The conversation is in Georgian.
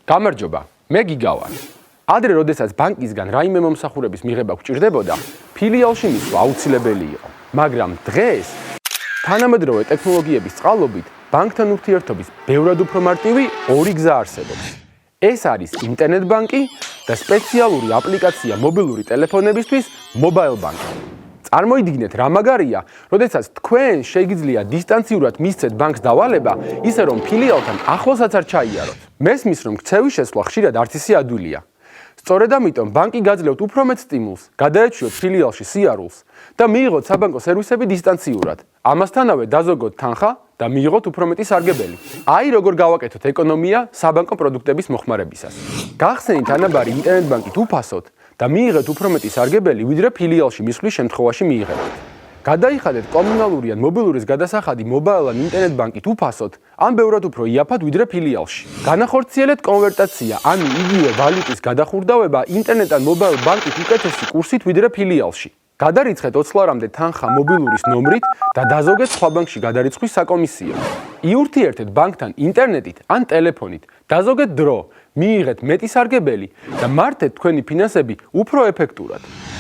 გამარჯობა, მე გიგა ვარ. ადრე, როდესაც ბანკისგან რაიმე მომსახურების მიღება გვჭირდებოდა, ფილიალში მისვლა აუცილებელი იყო. მაგრამ დღეს თანამედროვე ტექნოლოგიების წყალობით ბანკთან ურთიერთობის ბევრად უფრო მარტივი ორი გზა არსებობს. ეს არის ინტერნეტ ბანკი და სპეციალური აპლიკაცია მობილური ტელეფონებისთვის Mobile Bank. წარმოიდგინეთ რა მაგარია, როდესაც თქვენ შეგიძლია დისტანციურად მისცეთ ბანკს დავალება, ისე რომ ფილიალთან ახლოსაც არ ჩაიაროთ. მესმის რომ ქცევის შესვლა ხშირად არც ისე ადვილია. სწორედ ამიტომ ბანკი გაძლევთ უფრო მეტ სტიმულს, გადაეჩიოთ ფილიალში სიარულს და მიიღოთ საბანკო სერვისები დისტანციურად. ამასთანავე დაზოგოთ თანხა და მიიღოთ უფრო მეტი სარგებელი. აი როგორ გავაკეთოთ ეკონომია საბანკო პროდუქტების მოხმარებისას. გახსენით ანაბარი ინტერნეტ ბანკით უფასოდ და მიიღეთ უფრო მეტი სარგებელი, ვიდრე ფილიალში მისვლის შემთხვევაში მიიღებთ. გადაიხადეთ კომუნალური ან მობილურის გადასახადი mobile ან ინტერნეტ ბანკით უფასოდ, ან ბევრად უფრო იაფად ვიდრე ფილიალში. განახორციელეთ კონვერტაცია, ანუ იგივე ვალუტის გადახურდავება ინტერნეტ ან mobile ბანკით უკეთესი კურსით ვიდრე ფილიალში. გადარიცხეთ 20 ლარამდე თანხა მობილურის ნომრით და დაზოგეთ სხვა ბანკში გადარიცხვის საკომისიო. იურთიერთეთ ბანკთან ინტერნეტით ან ტელეფონით, დაზოგეთ დრო, მიიღეთ მეტი სარგებელი და მართეთ თქვენი ფინანსები უფრო ეფექტურად.